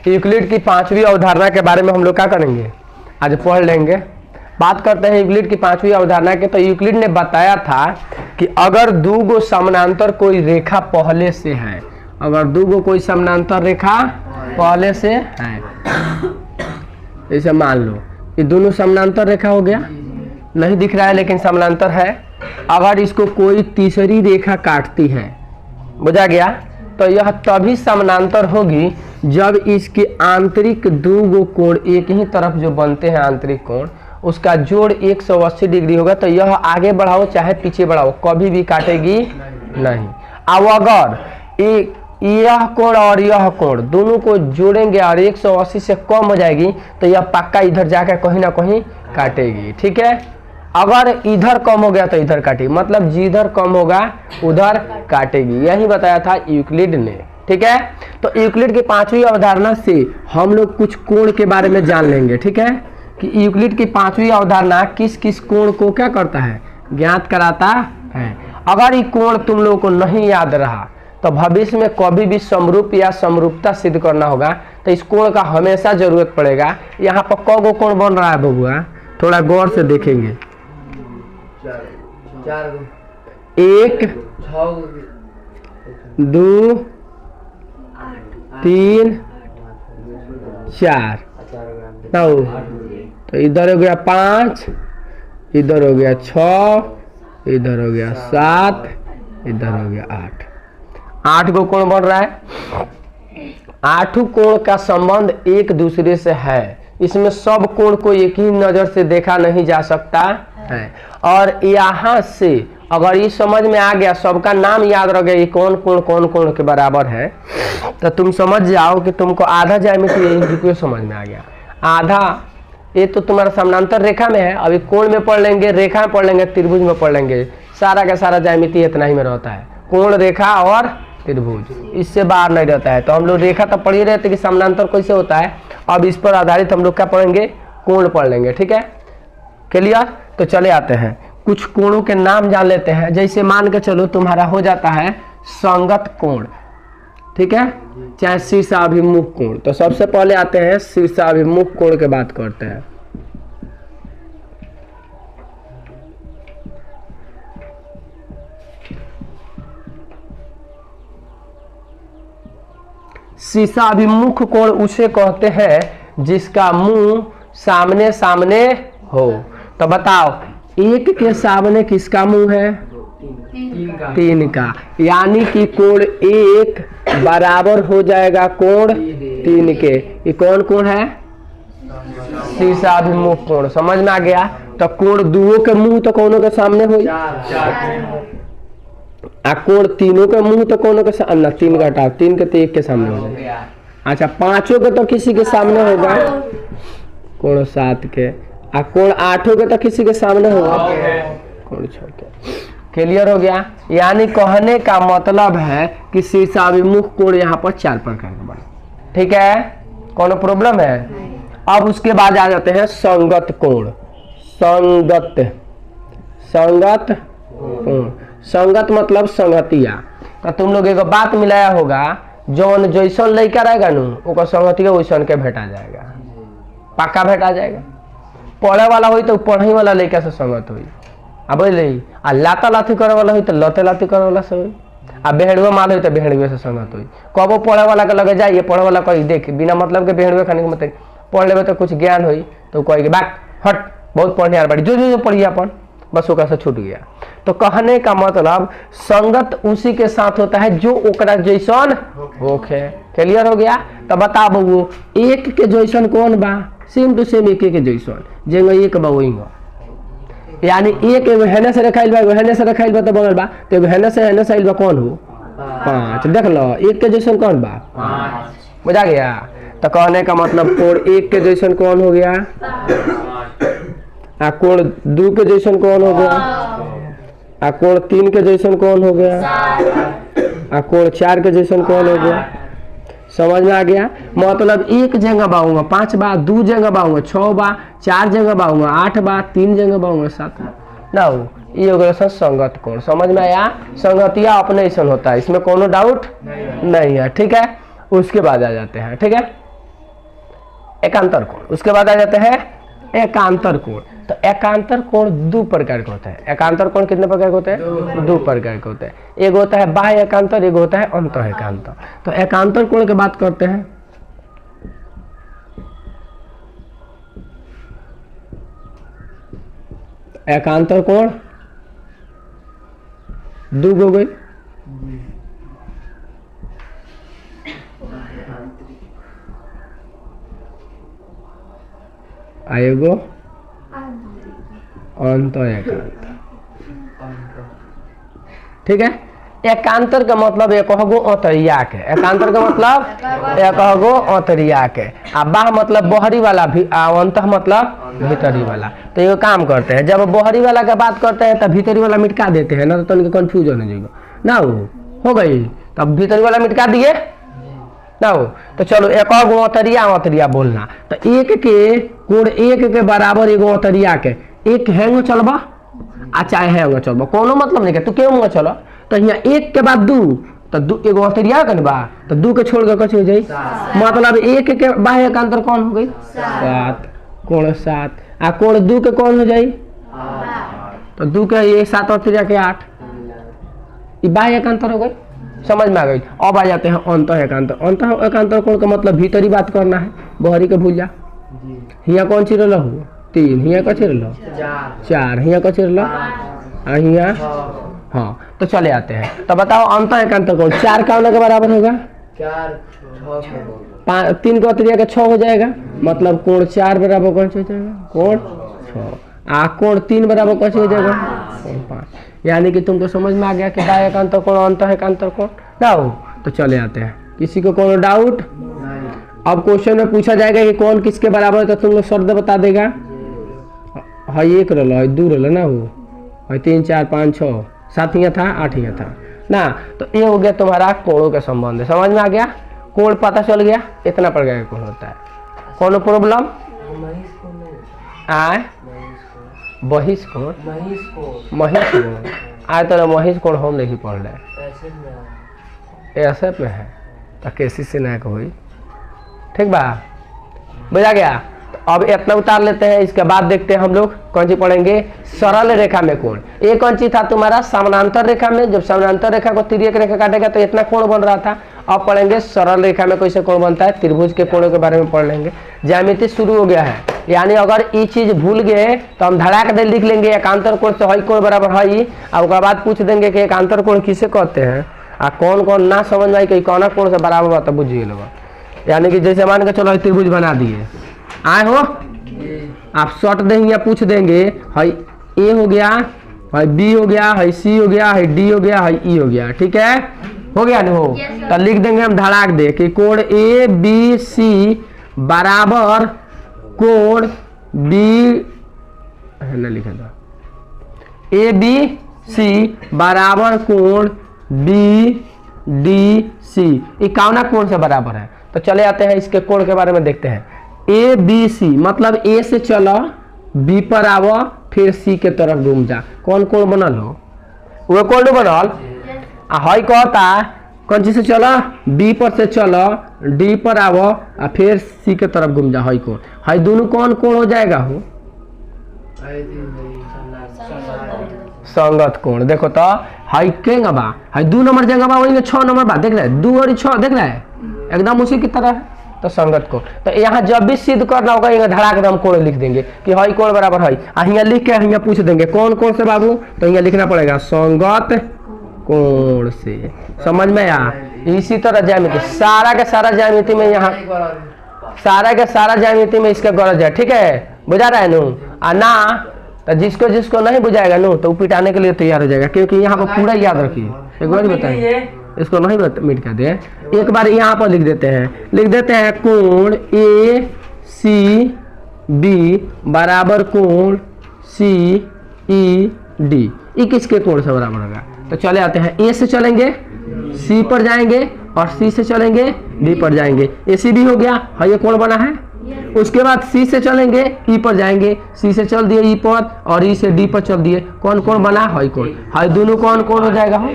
Euclid की पांचवी अवधारणा के बारे में हम लोग क्या करेंगे, आज पढ़ लेंगे। बात करते हैं यूक्लिड की पांचवी अवधारणा के। तो यूक्लिड ने बताया था कि अगर दो गो समानांतर कोई रेखा पहले से है, अगर दो गो कोई समानांतर रेखा पहले से है, जैसे मान लो ये दोनों समानांतर रेखा हो गया, नहीं दिख रहा है लेकिन समानांतर है। अगर इसको कोई तीसरी रेखा काटती है, बुझा गया, तो यह तभी समानांतर होगी जब इसके आंतरिक दो गो कोण एक ही तरफ जो बनते हैं आंतरिक कोण, उसका जोड़ 180 डिग्री होगा। तो यह आगे बढ़ाओ चाहे पीछे बढ़ाओ कभी भी काटेगी नहीं। अब अगर यह कोण और यह कोण दोनों को जोड़ेंगे और 180 से कम हो जाएगी तो यह पक्का इधर जाकर कहीं ना कहीं काटेगी, ठीक है। अगर इधर कम हो गया तो इधर काटेगी, मतलब जिधर कम होगा उधर काटेगी, यही बताया था यूक्लिड ने, ठीक है। तो यूक्लिड की पांचवी अवधारणा से हम लोग कुछ कोण के बारे में जान लेंगे, ठीक है, कि यूक्लिड की पांचवी अवधारणा किस किस कोण को क्या करता है, ज्ञात कराता है। अगर ये कोण तुम लोगों को नहीं याद रहा तो भविष्य में कभी भी समरूप या समरूपता सिद्ध करना होगा तो इस कोण का हमेशा जरूरत पड़ेगा। यहाँ पर कौ गो कोण बन रहा है बबुआ, थोड़ा गौर से देखेंगे। 1 2 3 4 9, तो इधर हो गया 5, इधर हो गया 6, इधर हो गया 7, इधर हो गया 8। 8 गो कोण बन रहा है। 8 कोण का संबंध एक दूसरे से है। इसमें सब कोण को एक ही नजर से देखा नहीं जा सकता है। और यहाँ से अगर ये समझ में आ गया, सबका नाम याद रह गया, ये कौन कोण के बराबर है, तो तुम समझ जाओ कि तुमको आधा ज्यामिति समझ में आ गया। आधा ये तो तुम्हारा समानांतर रेखा में है, अभी कोण में पढ़ लेंगे, रेखा में पढ़ लेंगे, त्रिभुज में पढ़ लेंगे। सारा का सारा ज्यामिति इतना ही में रहता है, कोण, रेखा और त्रिभुज, इससे बाहर नहीं रहता है। तो हम लोग रेखा तो पढ़ ही रहे थे कि समानांतर कैसे होता है, अब इस पर आधारित हम लोग क्या पढ़ेंगे, कोण पढ़ लेंगे, ठीक है, क्लियर। तो चले आते हैं कुछ कोणों के नाम जान लेते हैं। जैसे मान के चलो तुम्हारा हो जाता है संगत कोण, ठीक है, चाहे शीर्षाभिमुख कोण। तो सबसे पहले आते हैं शीर्षाभिमुख कोण के बात करते हैं। शीर्षाभिमुख कोण उसे कहते हैं जिसका मुंह सामने सामने हो। तो बताओ, एक के सामने किसका मुंह है, 3 का, यानी कि कोण 1 बराबर हो जाएगा कोण 3 के। ये कौन कोण है, शीर्षाभिमुख कोण। समझ में आ गया। तो कोण 2 के मुंह तो कौनों के सामने हुई, कोण 3 के मुंह तो कौनों के सामने, 3 का हटाओ, 3 के तो 1 के सामने हो जाएगा। अच्छा, 5 के तो किसी के सामने होगा, कोण 7 के, कोण 8 के तो किसी के सामने होगा, कोण 6 के। क्लियर हो गया। यानी कहने का मतलब है कि शीर्षाभिमुख कोण यहाँ पर 4 प्रकार के बने, ठीक है, कौन प्रॉब्लम है। अब उसके बाद आ जाते हैं संगत कोण। संगत कोण, संगत मतलब संगतिया। तो तुम लोग एगो बात मिलाया होगा, जौन जैसन लड़का रहेगा नु ओकर संगतिया वैसन के भेटा जाएगा, पक्का भेटा जाएगा। पढ़े वाला हुई तो पढ़े वाला लड़का से संगत हुई, अब लाता लाथी करे वाला हुई तो लते लाथी करे वाला से हुई, आ बेहड़ुआ माल हुई तो बेहड़ुए से संगत हुई। कबो पढ़े वाला के लगे जाइए, पढ़े वाला कही देख बिना मतलब के बेहड़ुए खाने के मतलब पढ़ लेवे तो कुछ ज्ञान हुई, तो कही बात हट बहुत पढ़ने यार बड़ी जो पढ़िए अपन, बस ओकरा से छूट गया। तो कहने का मतलब संगत उसी के साथ होता है जो ओकरा जैसन होखे। क्लियर हो गया। तो बता बबू, 1 के जैसन कौन बा, सेम टू सेम 1 के जैसन, जेंगा 1 बा वही, यानी 1 हेने से रखाइल बा, हेने से रखाइल बा तो बनल बा, तो हेने से आइल बा कौन हो, 5। देख लो 1 के जैसन कौन बा, 5। बुझा गया। तो कहने का मतलब कोण 1 के जैसन कौन हो गया, कोण 2 के जैसन कौन हो गया, कोण 3 के जैसन कौन हो गया, कोण 4 के जैसन कौन हो गया। समझ में आ गया। मतलब 1 जगह बाऊंगा 5 बा, 2 जगह बाऊंगा 6 बा, 4 जगह बाऊंगा 8 बा, 3 जगह बाऊंगा 7 ना हो। ये हो गया संगत कोण। समझ में आया। संगतिया अपने ऐसा होता है, इसमें कोनो डाउट नहीं है, ठीक है। उसके बाद आ जाते हैं, ठीक है, एकांतर कोण। उसके बाद आ जाते हैं एकांतर कोण। तो एकांतर कोण दो प्रकार का होता है। एकांतर कोण कितने प्रकार के होते हैं? दो प्रकार के होते हैं। एक होता है बाह्य एकांतर, एक होता है अंतः एकांतर। तो एकांतर कोण की बात करते हैं। एकांतर कोण दो हो गई, आएगो अंतः एकांतर। ठीक है। एकांतर का मतलब एक हो अंतरिया के। एकांतर का मतलब एक हो अंतरिया के। आ बाह मतलब बहरी वाला, भी अंतः मतलब भीतरी वाला। तो ये काम करते हैं, जब बहरी वाला का बात करते हैं तब भीतरी वाला मिटका देते हैं ना, तो उनके कंफ्यूजन हो जाएगा ना। हो गई, तब भीतरी वाला मिटका दिए ना हो। तो चलो एक और अंतरिया अंतरिया बोलना। तो एक के कोण एक के बराबर एगो अंतरिया के एक हैंगो चलबा आ चाहे हैंगो चलबा, कोनो मतलब नहीं है। तो क्यों चलो, तो यहाँ एक के बाद दू, तो दू एगो अंतरिया के बा, तो दू के छोड़ के कछ हो जाई, मतलब एक के बाह्य एकांतर कौन हो गई? 7। कोण 7 आ कोण दू के कौन हो जाई? तो दू के ये 7 अंतरिया के 8, ये बाह्य एकांतर हो गई। समझ में आ गई। अब आ जाते हैं अंतः एकांतर। अंतः एकांतर कोण का मतलब भीतरी बात करना है, बहरी के भूल जा। हिया कौन चीज रहो? 3, हिया का चीज रहो 4, हिया का चीज रहो हिया। हाँ, तो चले आते हैं। तो बताओ अंतः एकांतर कोण 4 का के बराबर होगा? 3 का अंतरिया का 6 हो जाएगा, मतलब कोण 4 बराबर कौन सा हो जाएगा? कोण 6। आ कोण 3 बराबर कौन सा हो जाएगा? कोण 5। यानी कि तुमको समझ में आ गया कि बाह्य एकांतर कोण अंतः एकांतर कोण ना हो। तो चले आते हैं। किसी को कोनो डाउट? अब क्वेश्चन में पूछा जाएगा कि कौन किसके बराबर है, तो तुम लोग शब्द बता देगा। हाँ, 1 रहा है, 2 रहा ना, हो 3 4 5 6 7 ही था, 8 ही था ना। तो ये हो गया तुम्हारा कोणों के संबंध। समझ में आ गया? कोण पता चल गया, इतना प्रकार का कोण होता है। कोनो प्रॉब्लम? आए बहिष कोण, महिष कोण आए तो महिष कोण हम नहीं पढ़ रहे, ऐसे पे है तो कैसी से ना कोई। ठीक बा, बुझा गया। तो अब इतना उतार लेते हैं। इसके बाद देखते हैं हम लोग कौन सी पढ़ेंगे? सरल रेखा में कोण। एक कौन सी था तुम्हारा? समानांतर रेखा में। जब समानांतर रेखा को तिर्यक रेखा काटेगा तो इतना कोण बन रहा था। अब पढ़ेंगे सरल रेखा में कैसे कोण बनता है, त्रिभुज के कोणों के बारे में पढ़ लेंगे। ज्यामिति शुरू हो गया है, यानी अगर ये चीज भूल गए तो हम धड़ाक दे लिख लेंगे एकांतर कोण से हई कोण बराबर हई। और उसके बाद पूछ देंगे कि एकांतर कोण किसे कहते हैं, आ कौन कौन ना समझ में आई कि कौन कोण से बराबर बा, तो बुझिए लोग। यानी कि जैसे मान के चलो त्रिभुज बना दिए, आए हो आप शॉर्ट देंगे या पूछ देंगे हई ए हो गया, हई बी हो गया, हई सी हो गया, हई डी हो गया, हई ई हो गया। ठीक है, हो गया ना? हो तो लिख देंगे हम धड़ाक दे कि कोण ए बी सी बराबर कोण बी, ना लिखा था, ए बी सी बराबर कोण बी डी सी। ये कौना कोण से बराबर है? तो चले आते हैं इसके कोण के बारे में देखते हैं। ए बी सी मतलब ए से चलो, बी पर आवो, फिर सी के तरफ घूम जा। कौन कोण बनल हो? वो कोण बनल। हई कहता कौन चीज से चलो? बी पर से चलो, डी पर आवो और फिर सी के तरफ घूम जा। हई कोण, हई दोनों कौन कोण हो जाएगा? हो संगत कोण। देखो तो हई के बा, हई 2 नंबर जगह बा, वही में 6 नंबर बा। देख रहे 2 और 6 देख रहे एकदम उसी की तरह है। तो संगत कोण। तो यहाँ जब भी सिद्ध करना होगा यहाँ धड़ाक दम कोण लिख देंगे कि हई कोण बराबर हई। यहाँ लिख के यहाँ पूछ देंगे कौन कोण से बाबू, तो यहाँ लिखना पड़ेगा संगत कोण से। समझ में आ? इसी तरह ज्यामिति सारा के सारा ज्यामिति में, यहाँ सारा के सारा ज्यामिति में इसका गरज है। ठीक है, बुझा रहा है नु? ना तो जिसको जिसको नहीं बुझाएगा नु तो पिटाने के लिए तैयार हो जाएगा, क्योंकि यहाँ पर पूरा याद रखिए। एक बार बताइए, इसको नहीं मिट कर दे। एक बार यहाँ पर लिख देते हैं कोण ए सी बी बराबर कोण सी ई डी। ये किसके कोण से बराबर होगा? तो चले आते हैं, ए से चलेंगे सी पर जाएंगे और सी से चलेंगे डी पर जाएंगे। ए सी बी हो गया, हाँ ये कोण बना है। उसके बाद सी से चलेंगे ई पर जाएंगे, सी से चल दिए ई पर और ई से डी पर चल दिए। कौन कोण बना? हई कोण। हई दोनों कौन कोण हो जाएगा? हो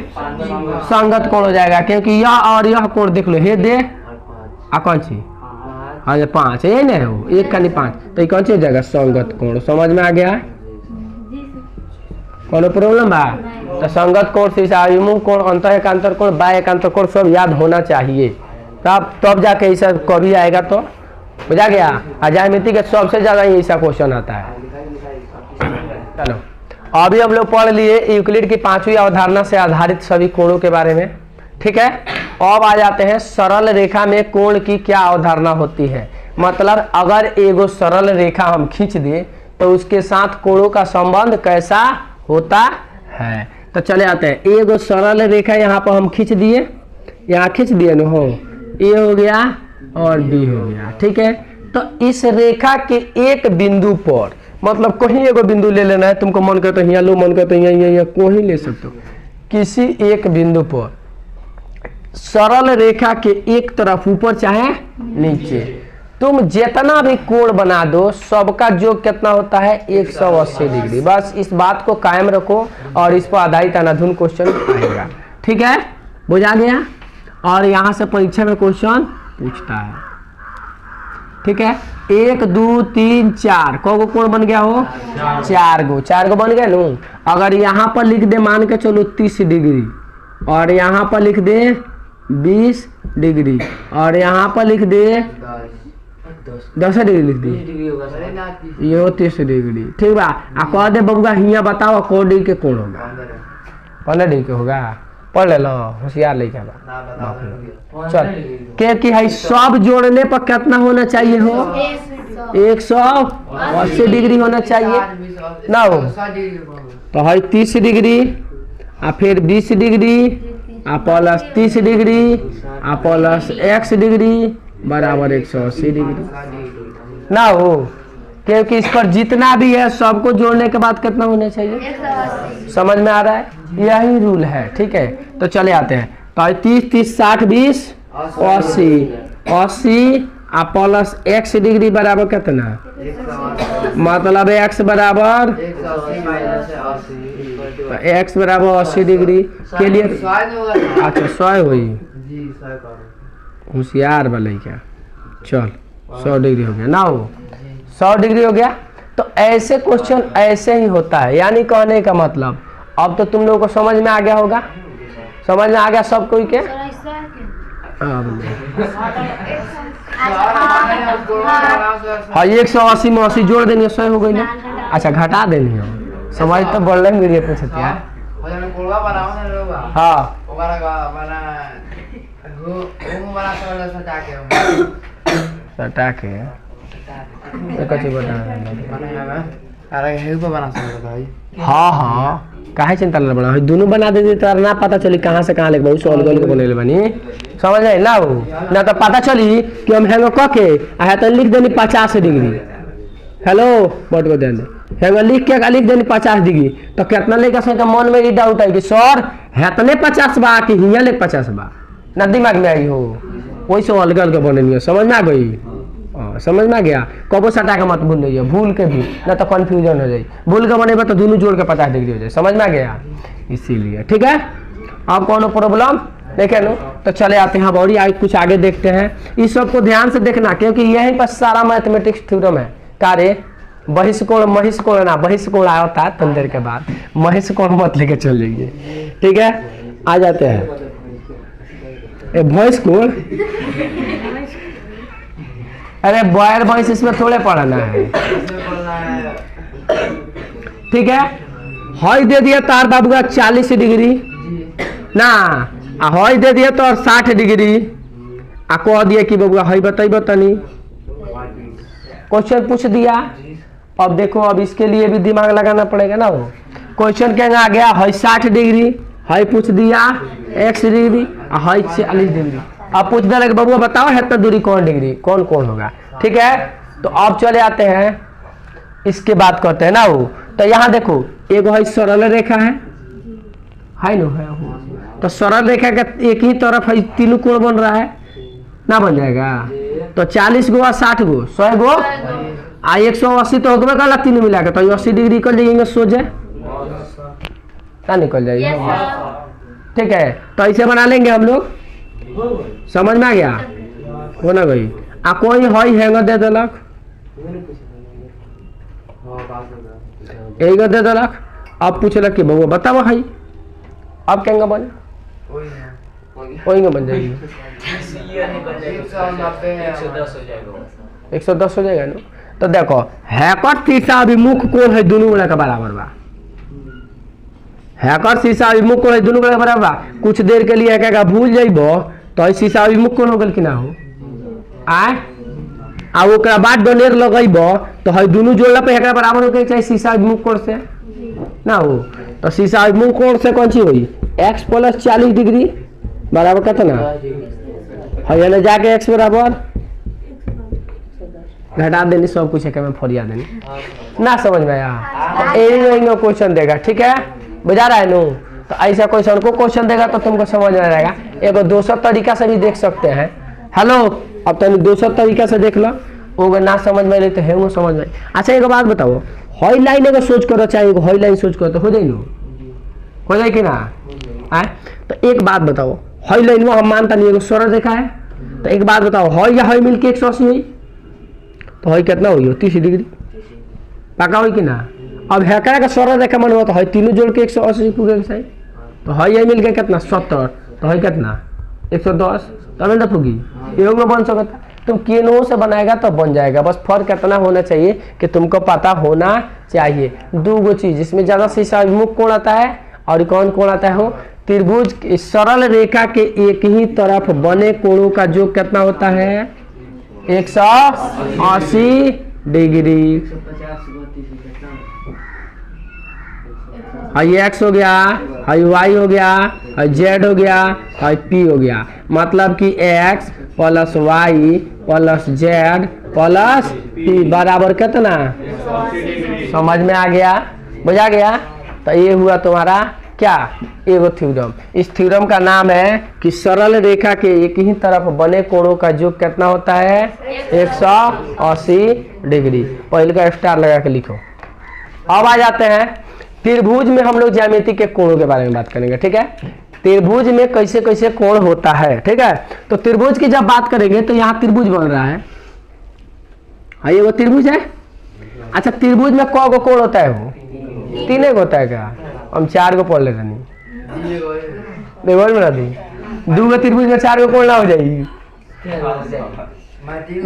संगत कोण हो जाएगा, क्योंकि यह और यह कोण देख लो, हे दे आ कौन सी हाँ 5 है ना, हो 1 का नहीं 5, तो ये कौन सी जगह संगत कोण, समझ में आ गया? कोनो प्रॉब्लम बा? तो संगत कोण से अभिमुख कोण, अंतर एकांतर कोण, बाह्य एकांतर कोण सब याद होना चाहिए, तब जाके ऐसा कभी आएगा तो बुझा गया। ज्यामिति के सबसे ज्यादा ऐसा क्वेश्चन आता है। चलो अभी हम लोग पढ़ लिए यूक्लिड की 5वीं अवधारणा से आधारित सभी कोणों के बारे में, ठीक है। अब आ जाते हैं सरल रेखा में कोण की क्या अवधारणा होती है। मतलब अगर एगो सरल रेखा हम खींच दें तो उसके साथ कोणों का संबंध कैसा होता है। तो चले आते हैं, एगो सरल रेखा यहाँ पर हम खींच दिए, यहाँ खींच दिए न हो, ए हो गया और बी हो गया, ठीक है। तो इस रेखा के एक बिंदु पर, मतलब कहीं एगो बिंदु ले लेना है, तुमको मन करे तो यहाँ लो, मन करे तो यहाँ कोई ले सकते हो, किसी एक बिंदु पर सरल रेखा के एक तरफ ऊपर चाहे नीचे तुम जितना भी कोण बना दो सबका योग कितना होता है 180 डिग्री। बस इस बात को कायम रखो और इस पर आधारित अनाधुन क्वेश्चन आएगा, ठीक है, बुझा गया। और यहाँ से परीक्षा में क्वेश्चन पूछता है, ठीक है। 1 2 3 4 को कोण बन गया हो, 4 गो बन गया नो। अगर यहाँ पर लिख दे मान के चलो 30 डिग्री, और यहाँ पर लिख दे 20 डिग्री, और यहाँ पर लिख दे 10 डिग्री लिख दी, ये 30 डिग्री, ठीक बा। कह दे बबुआ हियाँ बताओ को डिग्री के कोण होगा, 15 डिग्री के होगा, पढ़ ले लो, होशियार लेके बा। चल के कि है सब जोड़ने पर कितना होना चाहिए हो, 180 डिग्री होना चाहिए ना हो। तो है 30 डिग्री आ फिर 20 डिग्री आ प्लस 30 डिग्री आ प्लस x डिग्री बराबर 180 डिग्री ना हो, क्योंकि इस पर जितना भी है सबको जोड़ने के बाद कितना होना चाहिए, 180। समझ में आ रहा है, यही रूल है, ठीक है। तो चले आते हैं, तो 30 30 60 20 80 आ प्लस x डिग्री बराबर कितना, मतलब x बराबर x बराबर 80 डिग्री के लिए, अच्छा 100 हुई, होशियार वाले क्या, चल 100 डिग्री हो गया ना, हो 100 डिग्री हो गया। तो ऐसे क्वेश्चन ऐसे ही होता है, यानी कहने का मतलब अब तो तुम लोगों को समझ में आ गया होगा, समझ में आ गया सब कोई के। हाँ 180 में 80 जोड़ देंगे 100 हो गई ना, अच्छा घटा देनी हो, समझ तो बढ़ रहे मेरी पूछते यार। हाँ सटा के हाँ हाँ काहे चिंता ना बना, दोनों बना दे तो ना पता चली कहाँ से कहाँ लेके बहुत सॉल्व करके बने बनी, समझ आए ना हो ना, तो पता चली कि हम हैंगो क के आया तो लिख देनी 50 डिग्री, हेलो बट को ध्यान दे, हैंगो लिख के लिख देनी 50 डिग्री, तो कितना लेकर से मन में ये डाउट है कि सर हैतने 50 बा कि हियाँ ले 50 बा, ना दिमाग में आई हो, वही से अलग अलग बने, समझ में आ गई, समझ में आ गया। कबो सटा के मत भूल जाइए, भूल के भी ना तो कंफ्यूजन हो जाए, भूल के बनेगा तो दोनों जोड़ के 50 डिग्री हो जाए, समझ में आ गया, इसीलिए ठीक है। अब कौन प्रॉब्लम देखे लो, तो चले आते हैं और आगे कुछ आगे देखते हैं, इस सब को ध्यान से देखना क्योंकि यहीं पर सारा मैथमेटिक्स थ्योरम है। कार्य बहिष्कोण महिष्कोण ना, बहिष्कोण आया था थोड़ी देर के बाद, महिष्कोण मत लेके चल जाइए, ठीक है। आ जाते हैं बहिष्कोण, अरे बॉयर भैंस इसमें थोड़े पढ़ना है, ठीक है। हॉय दे दिया तार बाबू का 40 डिग्री ना, हॉय दे दिया तो 60 डिग्री, आ कह दिया कि बाबू हई बताइए तनी, क्वेश्चन पूछ दिया। अब देखो अब इसके लिए भी दिमाग लगाना पड़ेगा ना, वो क्वेश्चन के आ गया हई 60 डिग्री, हई पूछ दिया x डिग्री, हई 40 डिग्री, अब पूछ दिया बाबू बताओ है तो दूरी कौन डिग्री कौन कौन होगा, ठीक है। तो अब चले आते हैं इसके बात करते हैं ना, वो तो यहाँ देखो एगो है सरल रेखा है नो है, तो सरल रेखा का एक ही तरफ है, तीनों कोण बन रहा है ना, बन जाएगा तो 40 गो 60 गो 100 गो आ 180 तो होगा कल तीनों मिला के, तो 80 डिग्री निकल जाएंगे, सोचे क्या निकल जाएगी, ठीक है। तो ऐसे बना लेंगे हम लोग, समझ में आ गया हो ना भाई। आ कोई हई हैंगर दे देलक, यही दे देलक। अब पूछलक कि बउआ बताओ हई, अब केंगा बन वही बन जाएगी 110 हो जाएगा ना। तो देखो हैकर शीशा अभिमुख कोण है दोनों गोला के बराबर बा, हैकर शीशा अभिमुख कोण है दोनों गोला के बराबर बा। कुछ देर के लिए कहेगा भूल जाइबो तो शीशा अभिमुख कोण हो गल कि ना हो आ ओकरा बाद डनेर लगइबो तो है दोनों जोड़ला पे एकरा बराबर होके चाहिए शीशा अभिमुख कोण से ना हो। तो शीशा अभिमुख कोण से कौन सी हुई x + 40 डिग्री बराबर कितना है ना, जाके x बराबर घटा देनी सब कुछ है मैं फरिया देनी ना, समझ में आया। यही क्वेश्चन देगा, ठीक है बुझा रहा है नो। तो ऐसा क्वेश्चन को क्वेश्चन देगा तो तुमको समझ में आएगा। एगो दूसरा तरीका से भी देख सकते हैं। हेलो अब तुम दूसरा तरीका से देख लो, वो ना समझ में ले तो है वो समझ में। अच्छा एक बात बताओ, हॉई लाइन अगर सोच करो चाहे हॉई लाइन सोच करो तो हो जाए नो, हो जाए कि ना आए। तो एक बात बताओ, हॉई लाइन में हम मानता नहीं सरल रेखा है, तो एक बात बताओ हॉई या हॉई मिलके 180 हुई तो हॉई कितना हुई 30 डिग्री पका हुई कि ना। अब हैकरा का सरल रेखा मन हुआ तो हॉई तीनों जोड़ के 180 पूरे सही, तो हॉई मिल गया कितना 70, तो हॉई कितना 110, तब ना पूगी ये में बन सकता। तुम केनो से बनाएगा तो बन जाएगा, बस फर्क कितना होना चाहिए कि तुमको पता होना चाहिए। दो गो चीज इसमें ज्यादा शीशा अभिमुख कोण आता है और कौन कोण आता है हो त्रिभुज। सरल रेखा के एक ही तरफ बने कोणों का योग कितना होता है 180 डिग्री। हाई x हो गया, हाई y हो गया, हाई z हो गया, हाई p हो गया। मतलब कि x + y + z + p बराबर कितना, समझ में आ गया, बुझा गया। तो ये हुआ तुम्हारा क्या एगो थ्योरम। इस थ्योरम का नाम है कि सरल रेखा के एक ही तरफ बने कोणों का योग कितना होता है 180 डिग्री। पहले का स्टार लगा के लिखो। अब आ जाते हैं त्रिभुज में, हम लोग ज्यामिति के कोणों के बारे में बात करेंगे, ठीक है। त्रिभुज में कैसे कैसे कोण होता है, ठीक है। तो त्रिभुज की जब बात करेंगे तो यहाँ त्रिभुज बन रहा है, हाँ ये वो त्रिभुज है। अच्छा त्रिभुज में कौ गो कोण होता है वो 3 गो होता है क्या, हम 4 गो पढ़ लेते नहीं दो गो त्रिभुज में 4 गो कोण ना हो जाएगी,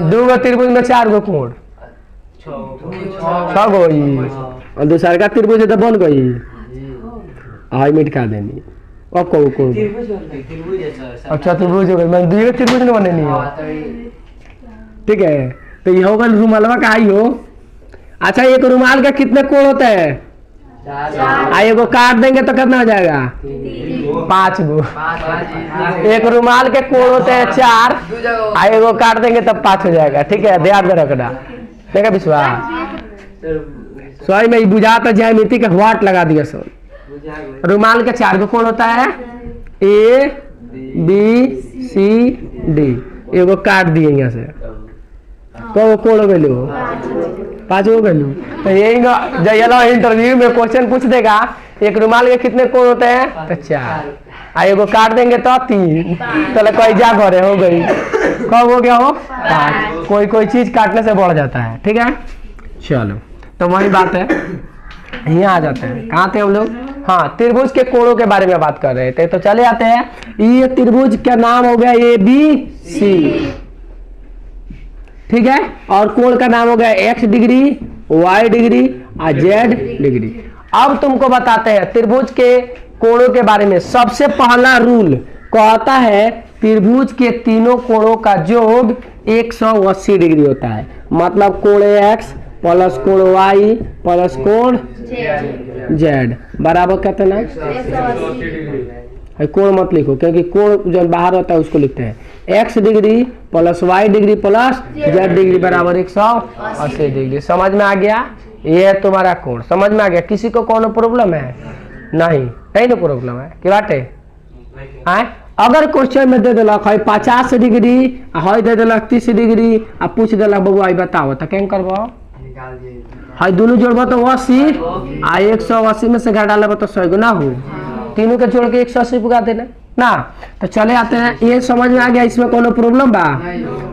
2 गो त्रिभुज में 4 गो कोण 6 गो और दूसरा का त्रिभुज तो बन गई आई मिटका देनी। अब को अच्छा त्रिभुज हो गई, मैं 2 त्रिभुज नहीं बने नहीं है, ठीक है। तो ये होगा रुमालवा का आई हो। अच्छा एक रुमाल का कितने कोण होते हैं 4, एगो काट देंगे तो कितना हो जाएगा 5 गो। एक रुमाल के कोण होते हैं 4, एगो काट देंगे तब 5 हो जाएगा, ठीक है ध्यान में रखना, देखा विश्वास सही में बुझा तो ज्यामिति के व्हाट लगा दिया सो। रुमाल के 4 गो कोण होता है A B C D, एगो काट दिए यहाँ से को कोण हो गए 5 हो गए। तो यही इंटरव्यू में क्वेश्चन पूछ देगा एक रुमाल के कितने कोण होते हैं तो 4, एगो काट देंगे तो 3, चलो कोई जा घरे हो गई, कब हो गया हो 5। कोई कोई चीज काटने से बढ़ जाता है, ठीक है। चलो तो वही बात है, यहाँ आ जाते हैं, कहाँ थे हम लोग, हाँ त्रिभुज के कोणों के बारे में बात कर रहे थे। तो चले आते हैं, ये त्रिभुज का नाम हो गया ABC, ठीक है, और कोण का नाम हो गया x डिग्री y डिग्री और z डिग्री। अब तुमको बताते हैं त्रिभुज के कोणों के बारे में। सबसे पहला रूल कहता है त्रिभुज के तीनों कोणों का योग 180 डिग्री होता है। मतलब कोण x प्लस कोण y प्लस कोण z बराबर कितना है, कोण मत लिखो क्योंकि कोण जो बाहर होता है उसको लिखते हैं। x degree plus y degree plus z degree बराबर 180 डिग्री। समझ में आ गया, ये है तुम्हारा कोण, समझ में आ गया। किसी को कौन प्रॉब्लम है, नहीं ना प्रॉब्लम है कि बाटे आए। अगर क्वेश्चन में दे दिलक है 50 डिग्री है दे दिलक 30 डिग्री आ पूछ दिलक बबुआ बताओ तो क्या करबो, है दोनों जोड़बो तो 80 आ 180 में से घटा लेबो तो 100 गुना हो, तीनों के जोड़ के 180 पुगा देना ना। तो चले आते हैं, ये समझ में आ गया, इसमें कोनो प्रॉब्लम बा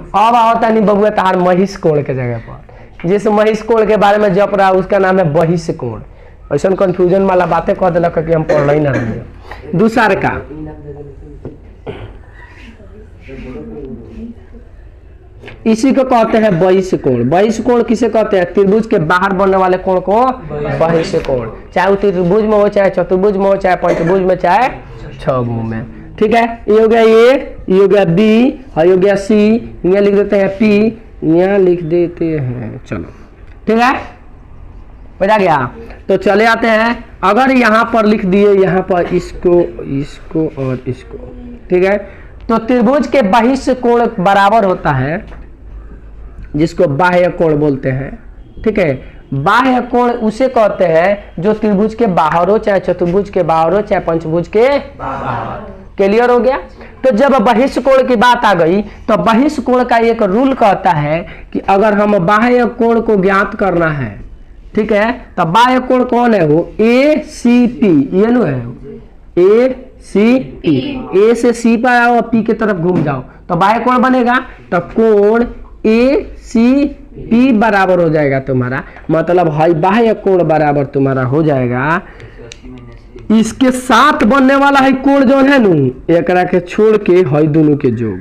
अब आवता नहीं बबुआ तार महिष कोण के जगह पर। जिस महिष कोण के बारे में जप रहा उसका नाम है बहिष कोण। ऐसा कंफ्यूजन वाला बातें कह दिलक कि हम पढ़ ही ना रहे। दूसर का इसी को कहते हैं बहिष कोण। बहिष कोण किसे कहते हैं? त्रिभुज के बाहर बनने वाले कोण को बहिष कोण, चाहे वो त्रिभुज में हो, चाहे चतुर्भुज में हो, चाहे पंचभुज में, चाहे छभुज में। ठीक है, ये हो गया ए, ये हो गया बी, और ये हो गया सी। यहाँ लिख देते हैं पी, यहाँ लिख देते हैं। चलो ठीक है, बजा गया। तो चले आते हैं, अगर यहाँ पर लिख दिए, यहाँ पर इसको, इसको और इसको, ठीक है, तो त्रिभुज के बहिष कोण बराबर होता है, जिसको बाह्य कोण बोलते हैं। ठीक है, बाह्य कोण उसे कहते हैं जो त्रिभुज के बाहर हो, चाहे चतुर्भुज के बाहर हो, चाहे पंचभुज के बाहर। क्लियर हो गया? तो जब बहिष कोण की बात आ गई तो बहिष कोण का एक रूल कहता है कि अगर हम बाह्य कोण को ज्ञात करना है, ठीक है, तो बाह्य कोण कौन है? वो ए सी पी, ये नो है ए सी पी। ए से सी पर आओ और पी की तरफ घूम जाओ तो बाह्य कोण बनेगा। तो कोण ए सी पी बराबर हो जाएगा तुम्हारा, मतलब हाई बाह्य कोण बराबर तुम्हारा हो जाएगा इसके साथ बनने वाला है कोण जो है नु, एक के छोड़ के हई दोनों के जोग।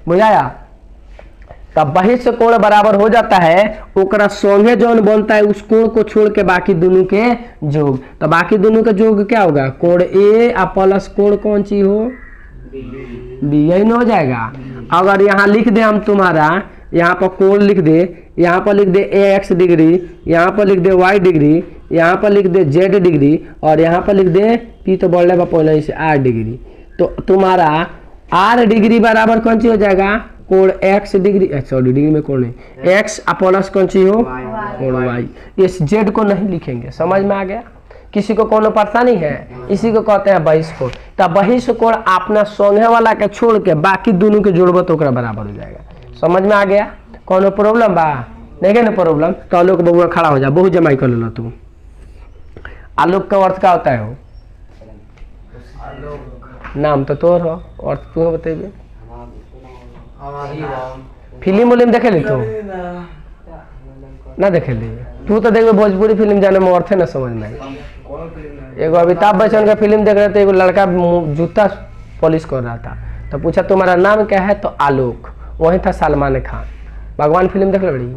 बुझाया? तब बहिष कोण बराबर हो जाता है ओकरा संगे जौन बनता है उस कोण को छोड़ के बाकी दोनों के जोग। तो बाकी दोनों के जोग क्या होगा? कोण ए आ प्लस कोण कौन सी हो? बी। यही हो जाएगा। अगर यहाँ लिख दे हम तुम्हारा, यहाँ पर कोण लिख दे, यहाँ पर लिख दे एक्स डिग्री, यहाँ पर लिख दे वाई डिग्री, यहाँ पर लिख दे जेड डिग्री, और यहाँ पर लिख दे पी तो बढ़ने पर पहले से आर डिग्री, तो तुम्हारा आर डिग्री बराबर कौन सी हो जाएगा? कोण एक्स डिग्री, सॉरी डिग्री में कोण नहीं, एक्स प्लस कौन सी हो? कोण वाई। इस जेड को नहीं लिखेंगे। समझ में आ गया? किसी को कोनो परेशानी है? इसी को कहते हैं बहिष कोण। तब बहिष कोण अपना संगे वाला के छोड़ के बाकी दोनों के जोड़ब तो बराबर हो जाएगा। समझ में आ गया? कोनो प्रॉब्लम बा? नहीं ना प्रॉब्लम? तो आलोक बबुआ खड़ा हो जा, बहुत जमाई कर लो तू। आलोक का अर्थ क्या होता है? हो नाम तो तोर हो, अर्थ तू बतेबे। फिल्म उलिम देखे ली तू? ना देखे ली? तू तो देखे भोजपुरी फिल्म जाने में अर्थ है ना समझ में। एगो अमिताभ बच्चन का फिल्म देख रहे थे, एगो लड़का जूता पॉलिश कर रहा था, तो पूछा तुम्हारा नाम क्या है? तो आलोक। वही था सलमान खान। भगवान फिल्म देख ली?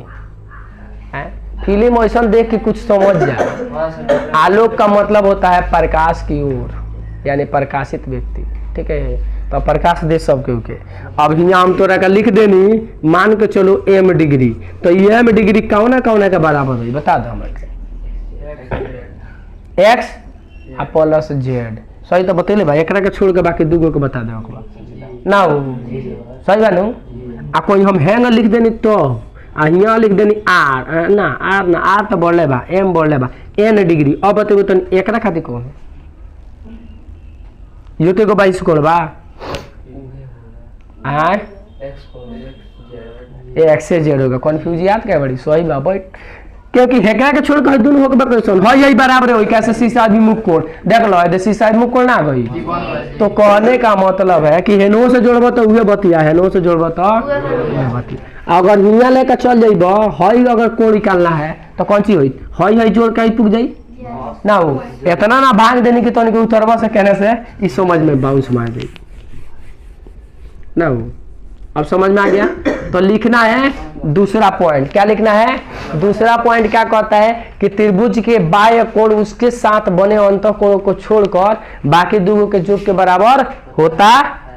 फिल्म ऐसा देख के कुछ समझ जाए। आलोक का मतलब होता है प्रकाश की ओर, यानी प्रकाशित व्यक्ति। ठीक है, तो प्रकाश दे सबके के। अब यहाँ हम तोरा का लिख देनी, मान के चलो एम डिग्री, तो एम डिग्री कौना कौना के बराबर हुई बता दो हमें। X plus Z. सही तो बतेले भाई, एक के छोड़ के बाकी दूगो के बता दो ना। सही बा नू? आ कोई हम है ना लिख देनी तो यहाँ लिख देनी आर ना, आर ना, आर तो बढ़ले बा, एम बढ़ले बा, एन डिग्री। अब बतेबो तो एक खातिर कौन है? यो तो बाईस कोण बा, एक्स से जेड होगा। कंफ्यूज याद क्या बड़ी? सही बा बैठ, क्योंकि हेकरा के छोड़ कर दोनों होके बकरसन है यही बराबर है। कैसे शीशा मुख कोण देख लो है, शीशा मुख कोण ना गई। तो कहने का मतलब है कि हेनो से जोड़ब तो उहे बतिया, हेनो से जोड़ब तो बतिया। अगर हियां लेकर चल जाइब, हई अगर कोण निकालना है तो कौन सी हुई? हई हई जोड़ के पुग जाई ना। हो इतना ना भाग देने की तो उतरवा से कहने से इस समझ में बाउंस मार गई ना। हो अब समझ में आ गया? तो लिखना है दूसरा पॉइंट। क्या लिखना है? दूसरा पॉइंट क्या कहता है कि त्रिभुज के बाह्य कोण उसके साथ बने अंतःकोण को छोड़कर बाकी दोनों के जोग के बराबर होता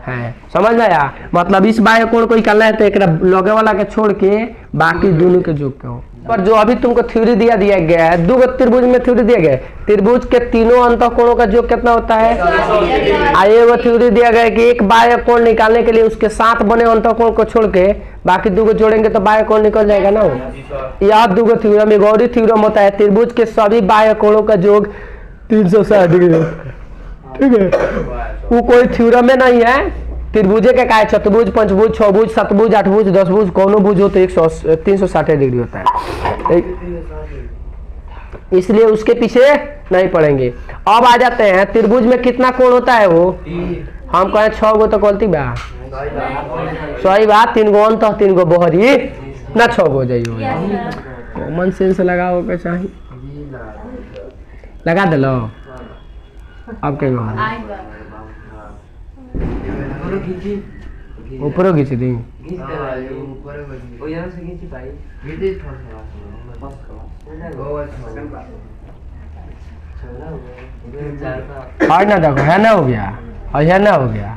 है। समझ में आया? मतलब इस बाह्य कोण को निकालना है तो एक लगे वाला के छोड़ के बाकी दोनों के जोग के हो। पर जो अभी तुमको थ्योरी दिया गया है, दो त्रिभुज में थ्योरी दिया गया है, त्रिभुज के तीनों अंतःकोणों का योग कितना होता है? आइए वो थ्योरी दिया गया है कि एक बाह्य कोण निकालने के लिए उसके साथ बने अंतःकोण को छोड़ के बाकी दो जोड़ेंगे तो बाह्य कोण निकल जाएगा ना। यह दो थ्योरम गौरी थ्योरम होता है, त्रिभुज के सभी बाह्य कोणों का योग 360 डिग्री। ठीक है, वो कोई थ्योरम में नहीं है। त्रिभुजे के काय चतुर्भुज, पंचभुज, छभुज, सतभुज, आठभुज, दसभुज कोनो भुज हो तो 360 डिग्री होता है, इसलिए उसके पीछे नहीं पड़ेंगे। अब आ जाते हैं त्रिभुज में कितना कोण होता है? वो हम कहे 6 गो तो गलती बा, सही बात 3 गो अंत 3 गो बहरी ना 6 गो जाइयो। कॉमन सेंस लगाओ के चाहिए, लगा दे लो। अब क्या ऊपर खींच दी, है ना, देखो है ना हो गया, है ना हो गया,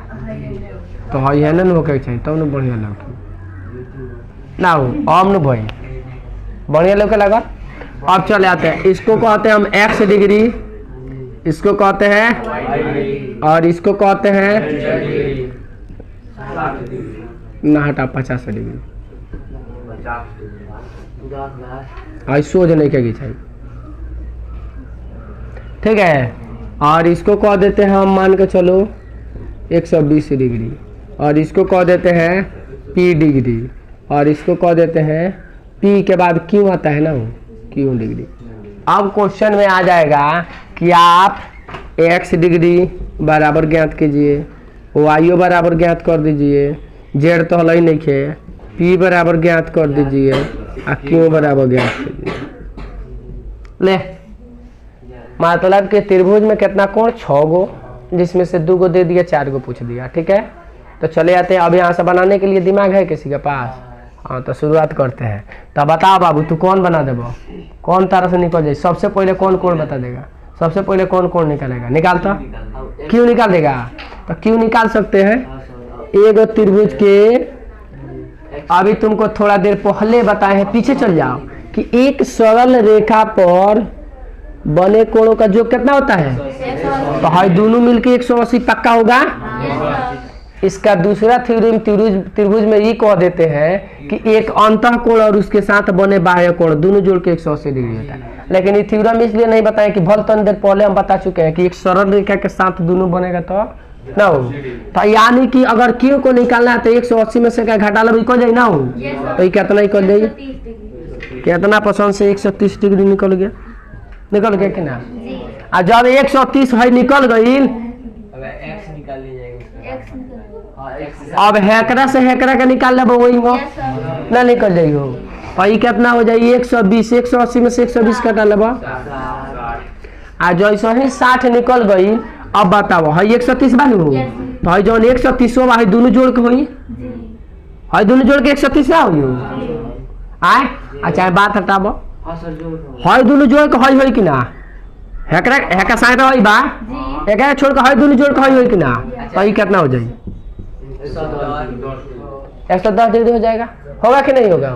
तो है ना होके चाहिए तब न बढ़िया लग ना हो। आम न भाई बढ़िया लोग के लगा। अब चले आते हैं, इसको कहते हैं हम x डिग्री, इसको कहते हैं और इसको कहते हैं ना हटा 50 डिग्री, सोच नहीं के चाहिए, ठीक है। और इसको कह देते हैं हम, मान के चलो 120 डिग्री, और इसको कह देते हैं p डिग्री, और इसको कह देते हैं p के बाद क्यों आता है ना, क्यों डिग्री। अब क्वेश्चन में आ जाएगा कि आप x डिग्री बराबर ज्ञात कीजिए, y बराबर ज्ञात कर दीजिए, z तो हल ही नहीं खे, p बराबर ज्ञात कर दीजिए और q बराबर ज्ञात कीजिए। ले मतलब कि त्रिभुज में कितना कोण 6 गो, जिसमें से 2 गो दे दिया, 4 गो पूछ दिया, ठीक है। तो चले आते हैं। अब यहाँ से बनाने के लिए दिमाग है किसी के पास? हाँ, तो शुरुआत करते हैं। तो बताओ बाबू, तू कौन बना देबो, कौन तारा से निकल जाए? सबसे पहले कौन कौन बता देगा? सबसे पहले कौन कौन निकालेगा? निकाल तो क्यों निकाल देगा? तो क्यों निकाल सकते हैं? एक त्रिभुज के अभी तुमको थोड़ा देर पहले बताए हैं, पीछे चल जाओ, कि एक सरल रेखा पर बने कोणों का योग कितना होता है? तो हाई दोनों मिलके 180 पक्का होगा। इसका दूसरा थ्योरम त्रिभुज में ये कह देते हैं कि एक अंतः कोण और उसके साथ बने बाह्य कोण दोनों जोड़ के 180 डिग्री होता है। लेकिन ये थ्योरम इसलिए नहीं बताया कि भल तन देर पहले हम बता चुके हैं कि एक सरल रेखा के साथ दोनों बनेगा तो ना हो। तो यानी कि अगर क्यों को निकालना है तो 180 में से क्या घटा लो, निकल जाए ना हो, तो ये कितना निकल जाए? कितना पसंद से 130 डिग्री निकल गया, निकल गया कि ना? और जब 130 है निकल गई, अब हेकरा से हेकरा का निकाल लेबो, वही हो ना निकल जाई हो। और ये कितना हो जाए? 120, 180 में से 120 कटा लेबो, आ जैसे ही 60 निकल गई। अब बताओ, है 130 बानू हो, तो है जौन 130 है दोनों जोड़ के होई, है दोनों जोड़ के 130 ना होई आए। अच्छा बात हटाबो, है दोनों जोड़ के होई कि ना? हेकरा हेका साइड होई बा, एकरा छोड़ के है दोनों जोड़ के होई कि ना? तो ये कितना हो जाए? 110 डिग्री हो जाएगा, होगा कि नहीं होगा?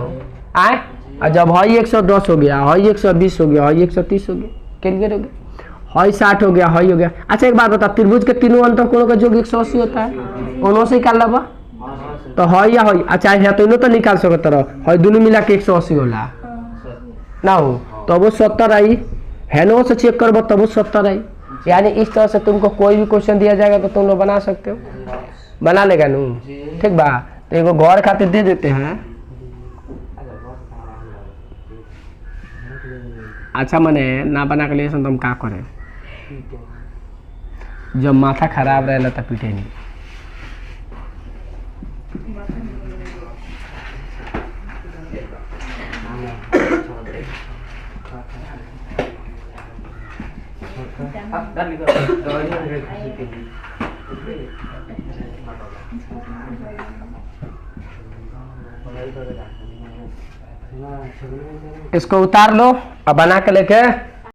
आए। और जब है 110 हो गया, है 120 हो गया, है 130 हो गया, क्लियर हो गया, है 60 हो गया, है हो गया। अच्छा एक बात बता, त्रिभुज के तीनों अंतर कोणों का योग 180 होता है, उन्हों से निकाल लेबा तो है या है। अच्छा है तो इन्हों तो निकाल सकते रहो, है दोनों मिला के 180 होला ना हो, तो वो 70 आई है नो से चेक करबो तब वो 70 आई। यानी इस तरह से तुमको कोई भी क्वेश्चन दिया जाएगा तो तुम लोग बना सकते हो, बना लेगा नू, ठीक बा। तो एगो घर खातिर दे देते हैं। अच्छा मने ना बना के लिए तो हम का करें? जब माथा खराब रहेला तो पीटे नहीं। इसको उतार लो और बना के लेके